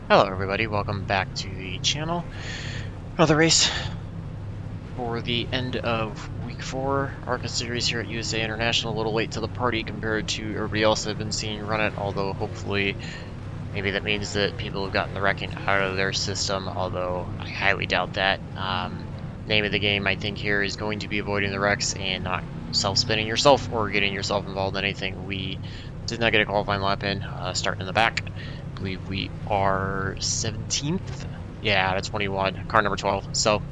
Hello everybody, welcome back to the channel. Another race for the end of week 4 ARCA series here at USA International. A little late to the party compared to everybody else I've been seeing run it, although hopefully maybe that means that people have gotten the wrecking out of their system, although I highly doubt that. Name of the game I think here is going to be avoiding the wrecks and not self-spinning yourself or getting yourself involved in anything. We did not get a qualifying lap in, starting in the back. I believe we are 17th. Yeah, out of 21, car number 12. So,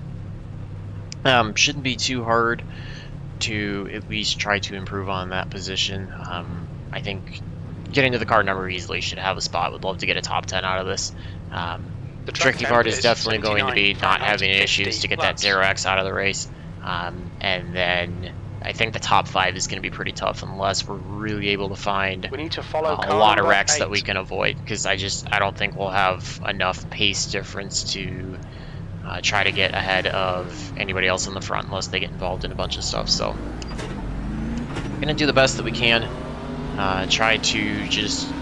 shouldn't be too hard to at least try to improve on that position. I think getting to the car number easily should have a spot. Would love to get a top 10 out of this. The Tricky part is definitely going to be not having issues to get that 0x out of the race. And then I think the top 5 is going to be pretty tough unless we're really able to find We need to follow a lot of wrecks that we can avoid, because I don't think we'll have enough pace difference to try to get ahead of anybody else in the front unless they get involved in a bunch of stuff. So we're going to do the best that we can, try to just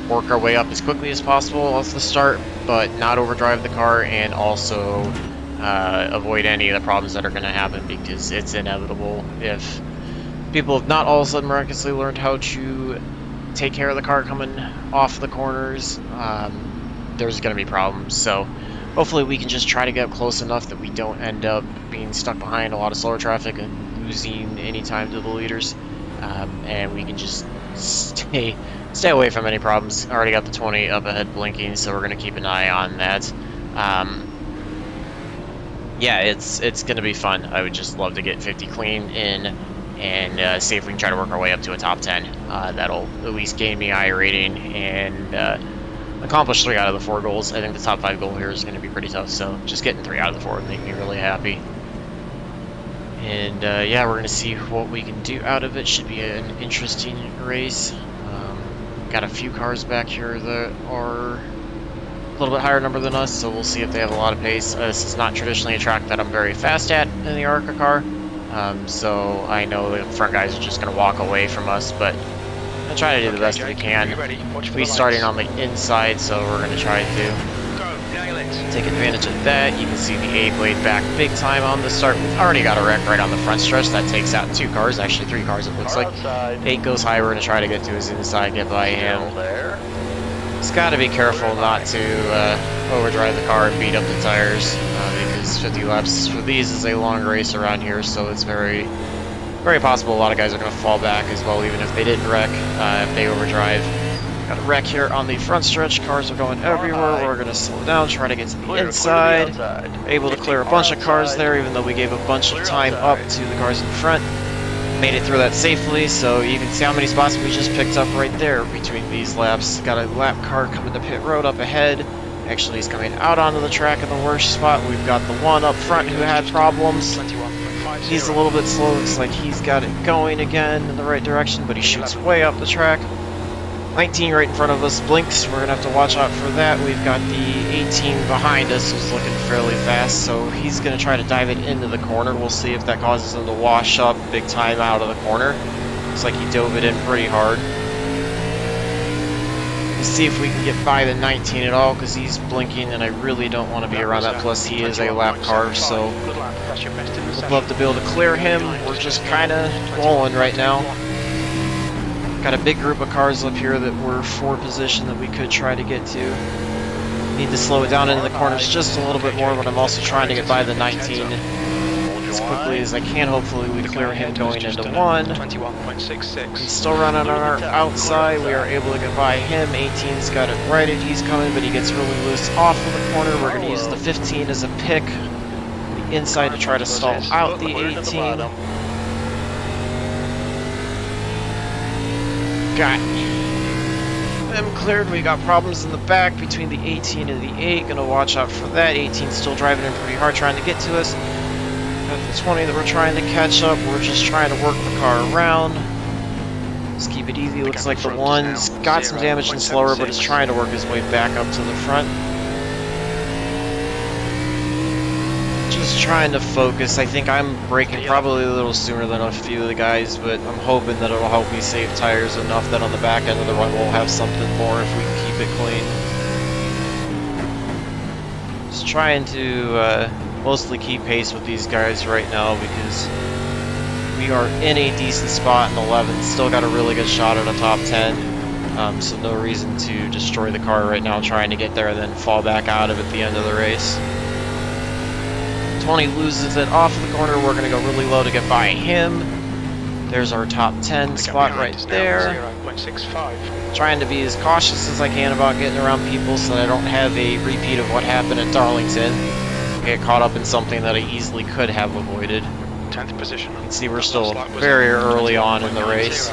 work our way up as quickly as possible off the start, but not overdrive the car, and also avoid any of the problems that are going to happen, because it's inevitable. If people have not all of a sudden miraculously learned how to take care of the car coming off the corners, there's going to be problems. So hopefully we can just try to get up close enough that we don't end up being stuck behind a lot of slower traffic and losing any time to the leaders, and we can just stay away from any problems. Already got the 20 up ahead blinking, so we're going to keep an eye on that. Yeah, it's going to be fun. I would just love to get 50 clean in and see if we can try to work our way up to a top 10. That'll at least gain me I rating and accomplish 3 out of the 4 goals. I think the top 5 goal here is going to be pretty tough, so just getting 3 out of the 4 would make me really happy. And yeah, we're going to see what we can do out of it. Should be an interesting race. Got a few cars back here that are a little bit higher number than us, so we'll see if they have a lot of pace. This is not traditionally a track that I'm very fast at in the ARCA car, so I know the front guys are just going to walk away from us, but I'll try to do the best we can. We're starting on the inside, so we're going to try to take advantage of that. You can see the A blade back big time on the start. We've already got a wreck right on the front stretch. That takes out 2 cars, actually 3 cars it looks like. 8 goes high. We're going to try to get to his inside, get by him. He's got to be careful not to overdrive the car and beat up the tires, because 50 laps for these is a long race around here, so it's very possible a lot of guys are going to fall back as well, even if they didn't wreck, if they overdrive. Got a wreck here on the front stretch. Cars are going everywhere. We're going to slow down, try to get to the inside. Able to clear a bunch of cars there, even though we gave a bunch of time up to the cars in front. Made it through that safely, so you can see how many spots we just picked up right there between these laps. Got a lap car coming to pit road up ahead. Actually, he's coming out onto the track in the worst spot. We've got the one up front who had problems. He's a little bit slow. Looks like he's got it going again in the right direction, but he shoots way up the track. 19 right in front of us blinks. We're going to have to watch out for that. We've got the 18 behind us who's looking fairly fast, so he's going to try to dive it into the corner. We'll see if that causes him to wash up big time out of the corner. Looks like he dove it in pretty hard. Let's see if we can get by the 19 at all, because he's blinking and I really don't want to be around that. Plus he is a lap car, so would love to be able to clear him. We're just kind of rolling right now. Got a big group of cars up here that we're for position that we could try to get to. Need to slow it down into the corners just a little bit more, but I'm also trying to get by the 19 as quickly as I can. Hopefully we clear him going into 1. He's still running on our outside. We are able to get by him. 18's got it righted. He's coming, but he gets really loose off of the corner. We're going to use the 15 as a pick the inside to try to stall out the 18. Got them cleared. We got problems in the back between the 18 and the 8. Gonna watch out for that. 18 still driving in pretty hard, trying to get to us. Got the 20 that we're trying to catch up. We're just trying to work the car around. Let's keep it easy. Looks like the 1's got some damage and slower, but is trying to work his way back up to the front. Just trying to focus. I think I'm braking probably a little sooner than a few of the guys, but I'm hoping that it'll help me save tires enough that on the back end of the run we'll have something more if we can keep it clean. trying to mostly keep pace with these guys right now because we are in a decent spot in 11th. Still got a really good shot at a top 10. So no reason to destroy the car right now trying to get there and then fall back out of it at the end of the race. 20 loses it off the corner. We're going to go really low to get by him. There's our top 10 spot right there. 0.65. Trying to be as cautious as I can about getting around people so that I don't have a repeat of what happened at Darlington. Get caught up in something that I easily could have avoided. 10th position. You can see we're still very early on in the race.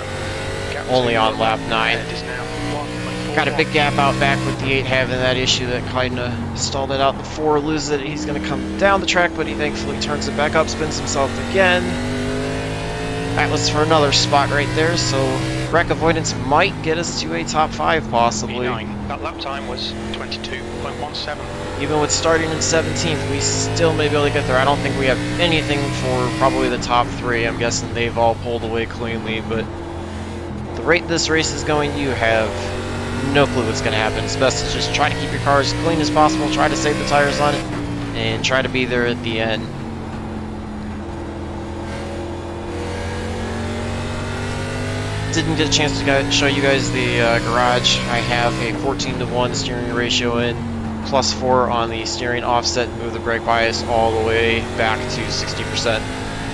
Only on lap 9. Got a big gap out back with the 8 having that issue that kind of stalled it out. The 4 loses it. He's going to come down the track, but he thankfully turns it back up, spins himself again. That was for another spot right there, so wreck avoidance might get us to a top 5 possibly. That lap time was 22.17. Even with starting in 17th, we still may be able to get there. I don't think we have anything for probably the top 3. I'm guessing they've all pulled away cleanly, but the rate this race is going, you have no clue what's going to happen. It's best to just try to keep your car as clean as possible, try to save the tires on it, and try to be there at the end. Didn't get a chance to show you guys the garage. I have a 14:1 steering ratio in, +4 on the steering offset, move the brake bias all the way back to 60%.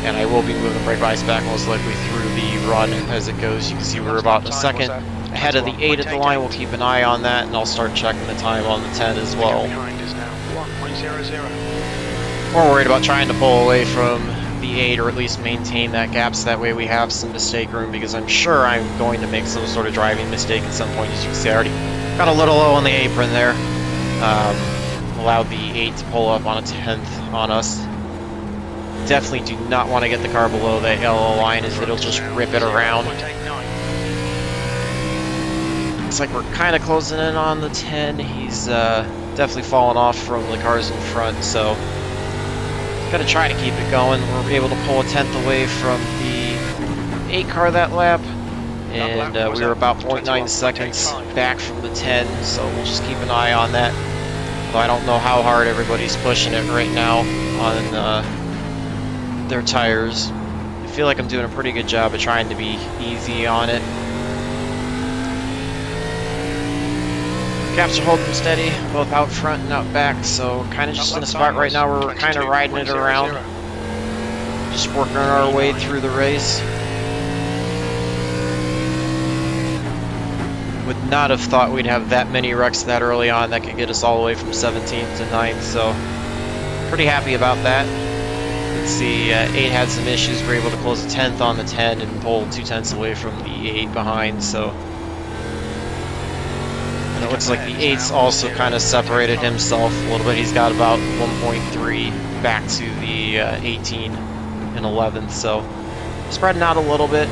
And I will be moving the brake bias back most likely through the run as it goes. You can see we're about a second ahead of the 8 at the line. We'll keep an eye on that, and I'll start checking the time on the 10 as well. More worried about trying to pull away from the 8 or at least maintain that gap so that way we have some mistake room, because I'm sure I'm going to make some sort of driving mistake at some point. As you can see, I already got a little low on the apron there. Allowed the 8 to pull up on a 10th on us. Definitely do not want to get the car below that yellow line as it'll just rip it around. Looks like we're kind of closing in on the 10. He's definitely fallen off from the cars in front, so got to try to keep it going. We're able to pull a 10th away from the 8 car that lap, and we were about 0.9 seconds back from the 10, so we'll just keep an eye on that. Although I don't know how hard everybody's pushing it right now on their tires. I feel like I'm doing a pretty good job of trying to be easy on it. Gaps are holding steady, both out front and out back, so kind of just in a spot right now where we're kind of riding it around. Just working our way through the race. Would not have thought we'd have that many wrecks that early on that could get us all the way from 17th to 9th, so pretty happy about that. Let's see, 8 had some issues. We were able to close a 10th on the 10 and pull 2 tenths away from the 8 behind, so. And it looks like the 8's also kind of separated himself a little bit. He's got about 1.3 back to the 18 and 11th, so spreading out a little bit.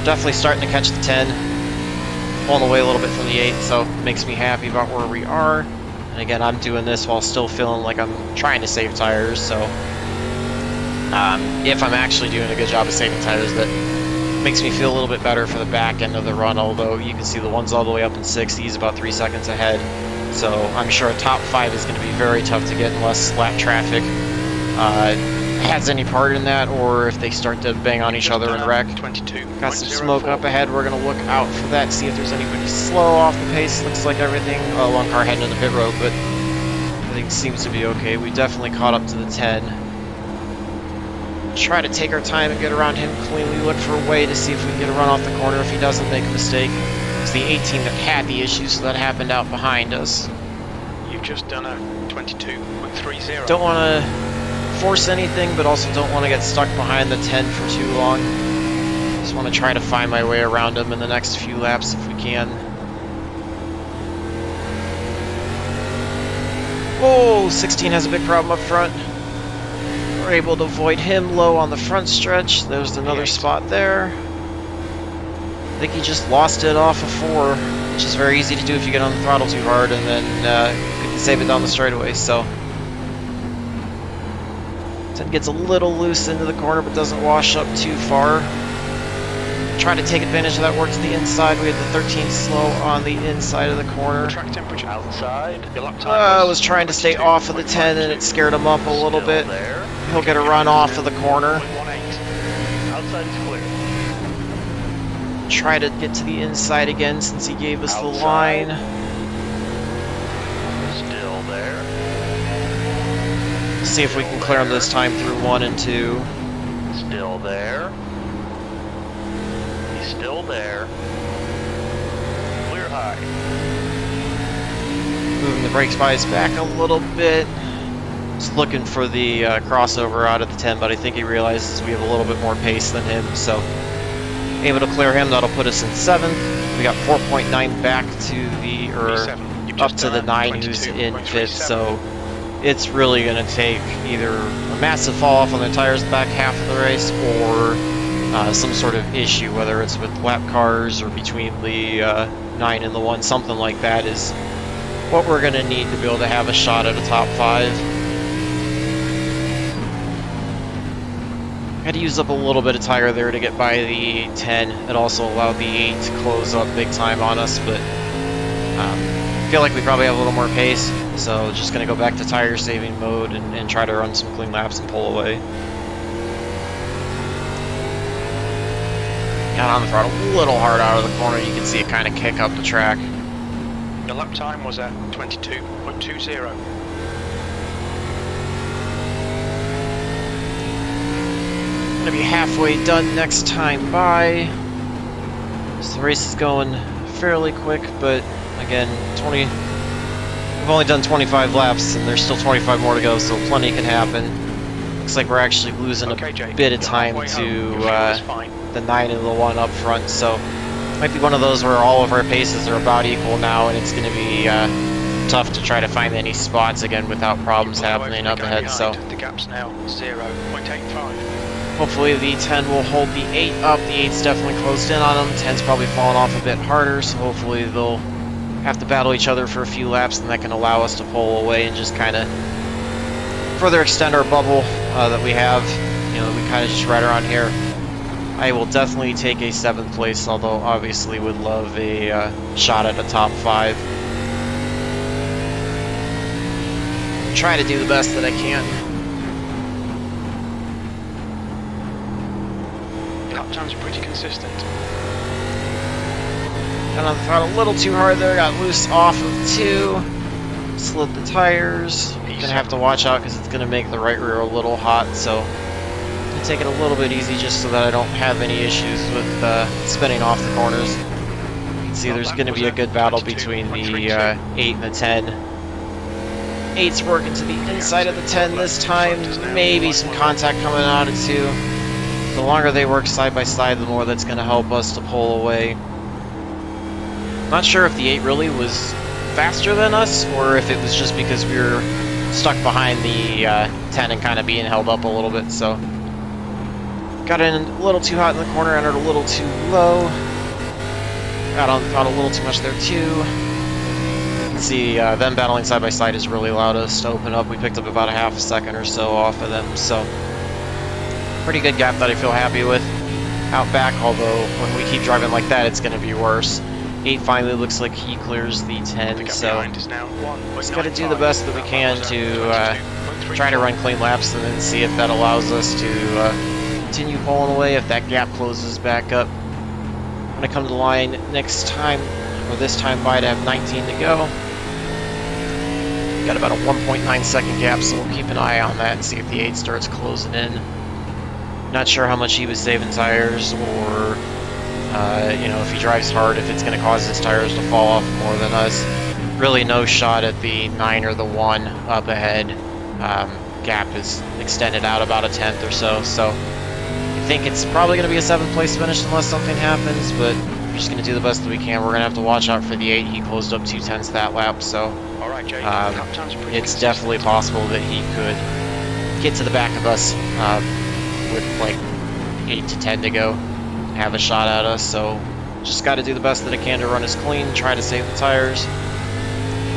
Definitely starting to catch the 10, pulling away a little bit from the 8, so makes me happy about where we are. And again, I'm doing this while still feeling like I'm trying to save tires, so if I'm actually doing a good job of saving tires, that makes me feel a little bit better for the back end of the run, although you can see the one's all the way up in 6th, he's about 3 seconds ahead. So I'm sure a top 5 is going to be very tough to get unless lap traffic has any part in that, or if they start to bang on each other and wreck. Got some smoke up ahead. We're going to look out for that, see if there's anybody slow off the pace. Looks like everything, one car heading in the pit road, but everything seems to be okay. We definitely caught up to the 10. Try to take our time and get around him cleanly. Look for a way to see if we can get a run off the corner if he doesn't make a mistake. It's the 18 that had the issue, so that happened out behind us. You've just done a 22.30. Don't want to force anything, but also don't want to get stuck behind the 10 for too long. Just want to try to find my way around him in the next few laps if we can. Oh, 16 has a big problem up front. We're able to avoid him low on the front stretch. There's another spot there. I think he just lost it off of 4, which is very easy to do if you get on the throttle too hard, and then you can save it down the straightaway. So 10 gets a little loose into the corner, but doesn't wash up too far. try to take advantage of that work to the inside. We had the 13 slow on the inside of the corner. Track temperature outside. Your lap time I was trying to stay off of the 10 and it scared him up a little bit. He'll get a run off of the corner. Outside is clear. Try to get to the inside again since he gave us the line. Still there. See if we can clear him this time through 1 and 2. Still there. He's still there. Clear high. Moving the brakes bias back a little bit. Just looking for the crossover out of the 10, but I think he realizes we have a little bit more pace than him, so able to clear him. That'll put us in 7th. We got 4.9 back to the, or up to the 9 who's in 5th, so it's really going to take either a massive fall off on the tires the back half of the race or some sort of issue, whether it's with lap cars or between the 9 and the 1, something like that is what we're going to need to be able to have a shot at a top 5. Had to use up a little bit of tire there to get by the 10. It also allowed the 8 to close up big time on us, but I feel like we probably have a little more pace, so just going to go back to tire saving mode and try to run some clean laps and pull away. Got on the throttle a little hard out of the corner. You can see it kind of kick up the track. The lap time was at 22.20. Gonna be halfway done next time by. So the race is going fairly quick, but again, we've only done 25 laps and there's still 25 more to go, so plenty can happen. Looks like we're actually losing a bit of time to the 9 and the 1 up front, so might be one of those where all of our paces are about equal now, and it's going to be tough to try to find any spots again without problems happening up ahead. So the gap's now 0.85. Hopefully the 10 will hold the 8 up. The 8's definitely closed in on them. 10's probably fallen off a bit harder, so hopefully they'll have to battle each other for a few laps, and that can allow us to pull away and just kind of further extend our bubble that we have. You know, we kind of just right around here. I will definitely take a 7th place, although obviously would love a shot at a top 5. Try to do the best that I can. Lap times are pretty consistent. Got on the throttle a little too hard there, got loose off of 2, slid the tires. Gonna have to watch out because it's gonna make the right rear a little hot, so I'm take it a little bit easy just so that I don't have any issues with spinning off the corners. You can see there's gonna be a good battle between the 8 and the 10. 8's working to the inside of the 10 this time, maybe some contact coming out of 2. The longer they work side by side, the more that's going to help us to pull away. Not sure if the 8 really was faster than us, or if it was just because we were stuck behind the 10 and kind of being held up a little bit. So got in a little too hot in the corner, entered a little too low. Got on the throttle a little too much there too. You can see them battling side by side has really allowed us to open up. We picked up about a half a second or so off of them, so pretty good gap that I feel happy with out back, although when we keep driving like that it's going to be worse. 8 finally looks like he clears the 10, so just got to do the best that we can to try to run clean laps and then see if that allows us to continue pulling away if that gap closes back up. When I come to the line next time, or this time by, to have 19 to go. Got about a 1.9 second gap, so we'll keep an eye on that and see if the 8 starts closing in. Not sure how much he was saving tires, or you know, if he drives hard, if it's going to cause his tires to fall off more than us. Really no shot at the 9 or the 1 up ahead. Gap is extended out about a 10th or so, so I think it's probably going to be a 7th place finish unless something happens, but we're just going to do the best that we can. We're going to have to watch out for the 8. He closed up 2/10 that lap, so it's definitely possible that he could get to the back of us with like 8 to 10 to go, have a shot at us. So just got to do the best that I can to run us clean, try to save the tires.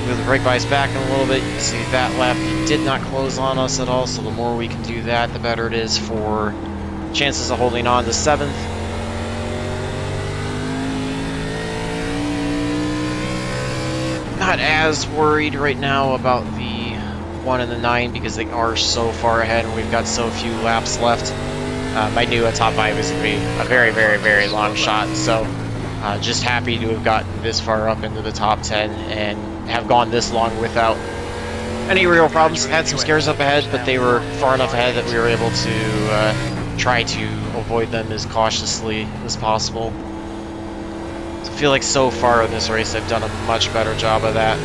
Move the brake bias back in a little bit. You can see that lap he did not close on us at all, so the more we can do that, the better it is for chances of holding on to 7th. not as worried right now about the 1 and the 9 because they are so far ahead and we've got so few laps left. I knew a top 5 was going to be a very, very, very long shot, so just happy to have gotten this far up into the top 10 and have gone this long without any real problems. Had some scares up ahead, but they were far enough ahead that we were able to try to avoid them as cautiously as possible. So I feel like so far in this race I've done a much better job of that.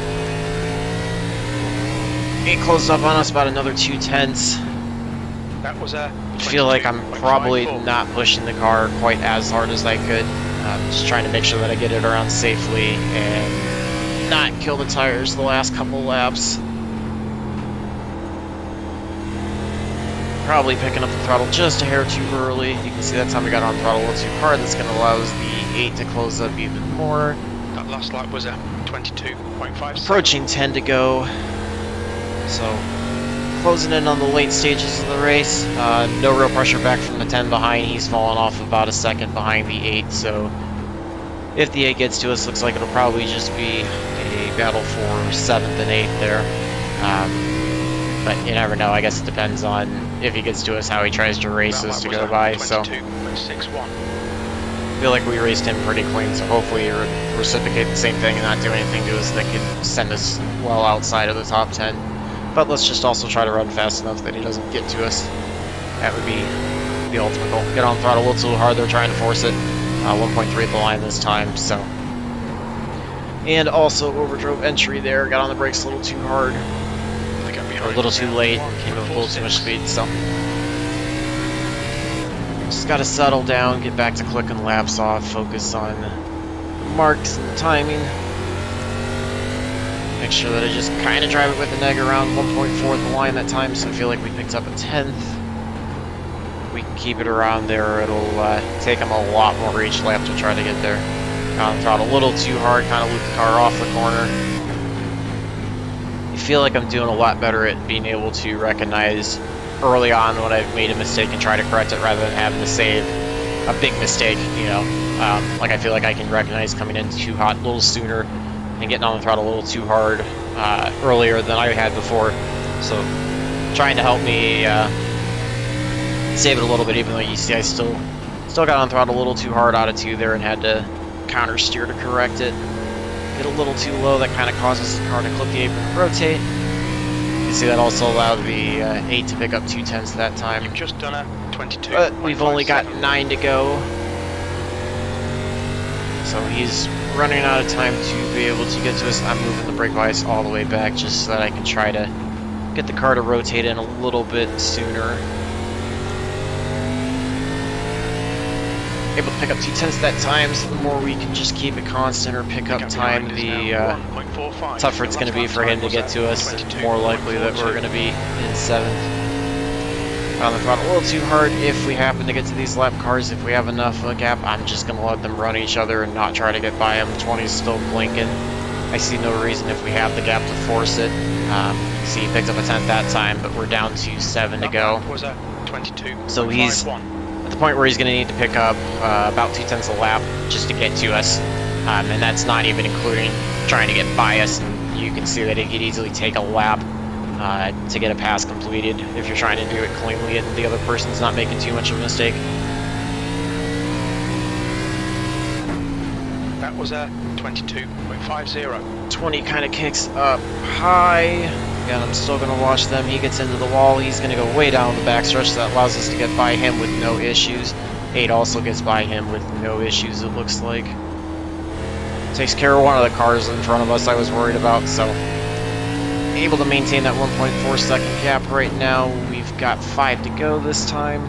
It closed up on us about another 2/10. That was a. I feel like I'm probably not pushing the car quite as hard as I could. Just trying to make sure that I get it around safely and not kill the tires the last couple laps. Probably picking up the throttle just a hair too early. You can see that time we got on throttle a little too hard. That's going to allow us the 8 to close up even more. That last lap was a 22.5. Approaching 10 to go. So closing in on the late stages of the race. No real pressure back from the 10 behind. He's fallen off about a second behind the 8. So if the 8 gets to us, looks like it'll probably just be a battle for 7th and 8th there. But you never know. I guess it depends on if he gets to us, how he tries to race us to go by. So I feel like we raced him pretty clean, so hopefully he would reciprocate the same thing and not do anything to us that could send us well outside of the top 10. But let's just also try to run fast enough that he doesn't get to us. That would be the ultimate goal. Get on throttle a little too hard. They're trying to force it. 1.3 at the line this time. So, and also overdrove entry there. Got on the brakes a little too hard. Or a little too late, came up with a little too much speed, so just gotta settle down, get back to clicking laps off, focus on the marks and the timing. Make sure that I just kind of drive it with the neg around 1.4 at the line that time, so I feel like we picked up a 10th. If we can keep it around there, it'll take him a lot more each lap to try to get there. Got on the throttle a little too hard, kind of looped the car off the corner. I feel like I'm doing a lot better at being able to recognize early on when I've made a mistake and try to correct it rather than having to save a big mistake, you know. Like I feel like I can recognize coming in too hot a little sooner and getting on the throttle a little too hard earlier than I had before. So trying to help me save it a little bit, even though you see I still got on throttle a little too hard out of 2 there and had to counter steer to correct it. Get a little too low, that kind of causes the car to clip the apron and rotate. You see that also allowed the 8 to pick up 2/10 that time. You've just done a 22. But we've only got 9 to go. So he's running out of time to be able to get to us. I'm moving the brake bias all the way back just so that I can try to get the car to rotate in a little bit sooner. Able to pick up 2/10 that time, so the more we can just keep it constant or pick up time, the tougher it's going to be for him to get to us, and more likely that we're going to be in 7th. On the throttle a little too hard if we happen to get to these lap cars. If we have enough of a gap, I'm just going to let them run each other and not try to get by them. 20's still blinking. I see no reason if we have the gap to force it. See, he picked up a 10th that time, but we're down to 7 to go. So he's at the point where he's going to need to pick up about 2/10 a lap just to get to us, and that's not even including trying to get by us. And you can see that it could easily take a lap to get a pass completed if you're trying to do it cleanly and the other person's not making too much of a mistake. That was a 22.50. 20 kind of kicks up high. Again, I'm still going to watch them. He gets into the wall. He's going to go way down the backstretch. So that allows us to get by him with no issues. 8 also gets by him with no issues, it looks like. Takes care of one of the cars in front of us I was worried about. So able to maintain that 1.4 second gap right now. We've got 5 to go this time.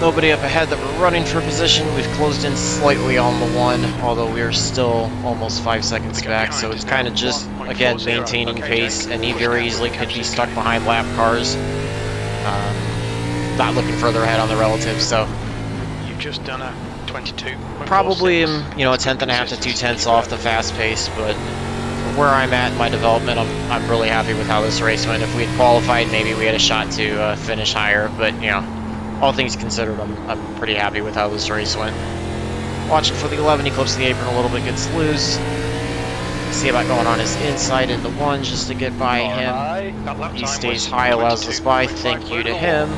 Nobody up ahead that we're running for position. We've closed in slightly on the 1, although we are still almost 5 seconds back, so it's kind of just, again, maintaining pace, and he very easily could be stuck behind lap cars. Not looking further ahead on the relative, so You've just done a 22. probably, you know, a 1/10 and a half to 2/10 off the fast pace, but for where I'm at in my development, I'm really happy with how this race went. If we had qualified, maybe we had a shot to finish higher, but, you know, all things considered, I'm pretty happy with how this race went. Watching for the 11, he clips the apron a little bit, gets loose. See about going on his inside into 1 just to get by him. That lap He time stays was high, allows us by. 22.5 Thank you to below him.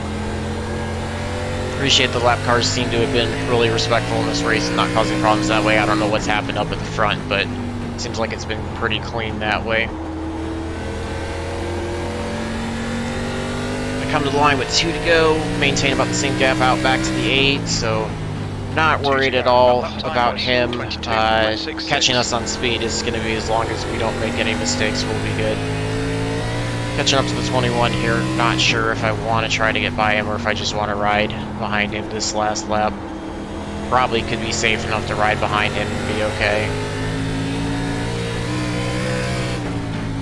Appreciate the lap cars seem to have been really respectful in this race and not causing problems that way. I don't know what's happened up at the front, but it seems like it's been pretty clean that way. I come to the line with 2 to go, maintain about the same gap out back to the 8, so not worried at all about him. Catching us on speed is going to be, as long as we don't make any mistakes, we'll be good. Catching up to the 21 here, not sure if I want to try to get by him or if I just want to ride behind him this last lap. Probably could be safe enough to ride behind him and be okay.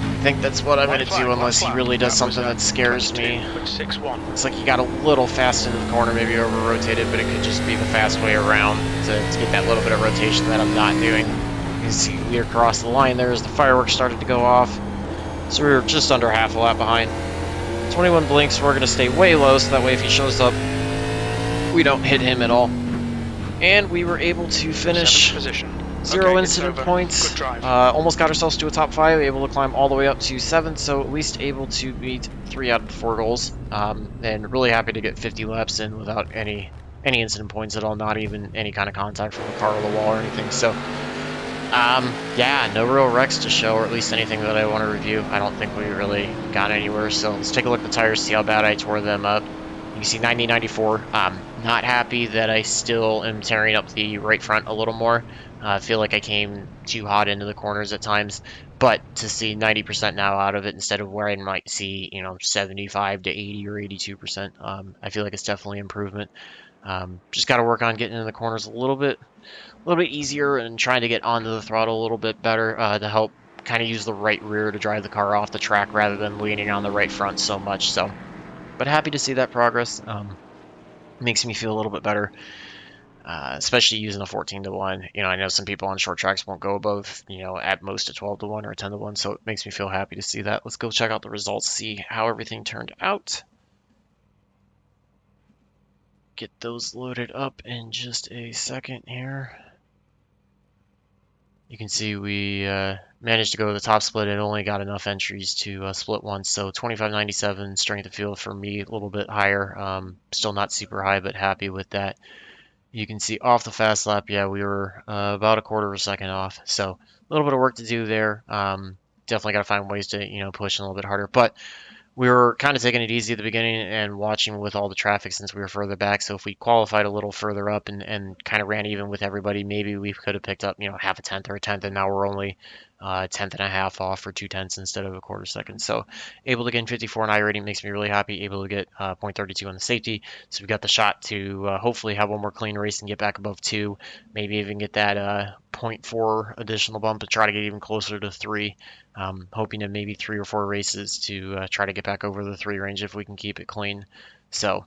I think that's what I'm going to do unless he really does something that scares me. Looks like he got a little fast into the corner, maybe over-rotated, but it could just be the fast way around to get that little bit of rotation that I'm not doing. You can see we are across the line there as the fireworks started to go off. So we were just under half a lap behind. 21 blinks, we're going to stay way low, so that way if he shows up, we don't hit him at all. And we were able to finish 0 incident points. Almost got ourselves to a top 5, able to climb all the way up to 7, so at least able to meet 3 out of the 4 goals. And really happy to get 50 laps in without any incident points at all, not even any kind of contact from the car or the wall or anything. So yeah, no real wrecks to show, or at least anything that I want to review. I don't think we really got anywhere, so let's take a look at the tires, see how bad I tore them up. You can see 90, 94. Not happy that I still am tearing up the right front a little more. I feel like I came too hot into the corners at times, but to see 90% now out of it instead of where I might see, 75 to 80 or 82%, I feel like it's definitely improvement. Just got to work on getting in the corners a little bit easier and trying to get onto the throttle a little bit better to help kind of use the right rear to drive the car off the track rather than leaning on the right front so much. So, but happy to see that progress. Makes me feel a little bit better, especially using a 14 to 1. I know some people on short tracks won't go above, at most a 12 to 1 or a 10 to 1. So it makes me feel happy to see that. Let's go check out the results, see how everything turned out. Get those loaded up in just a second here. You can see we managed to go to the top split and only got enough entries to split once. So 25.97 strength of field for me, a little bit higher. Still not super high, but happy with that. You can see off the fast lap, yeah, we were about a quarter of a second off. So a little bit of work to do there. Definitely got to find ways to, push a little bit harder. But we were kind of taking it easy at the beginning and watching with all the traffic since we were further back. So if we qualified a little further up and kind of ran even with everybody, maybe we could have picked up, half a tenth or a tenth, and now we're only a tenth and a half off for 2/10 instead of a quarter second. So able to get in 54 in iRating makes me really happy. Able to get 0.32 on the safety. So we got the shot to hopefully have one more clean race and get back above 2. Maybe even get that 0.4 additional bump to try to get even closer to 3. Hoping to maybe 3 or 4 races to try to get back over the 3 range if we can keep it clean. So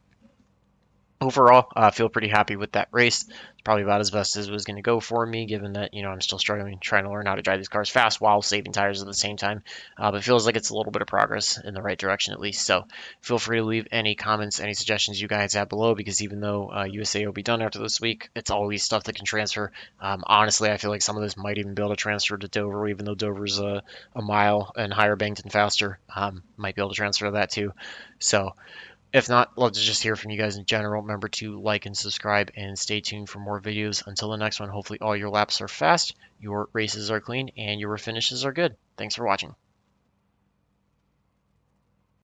overall, I feel pretty happy with that race. It's probably about as best as it was going to go for me, given that, I'm still struggling, trying to learn how to drive these cars fast while saving tires at the same time. But it feels like it's a little bit of progress in the right direction at least. So feel free to leave any comments, any suggestions you guys have below, because even though USA will be done after this week, it's always stuff that can transfer. Honestly, I feel like some of this might even be able to transfer to Dover, even though Dover's a mile and higher banked and faster. Might be able to transfer that too. So if not, love to just hear from you guys in general. Remember to like and subscribe and stay tuned for more videos. Until the next one, hopefully all your laps are fast, your races are clean, and your finishes are good. Thanks for watching.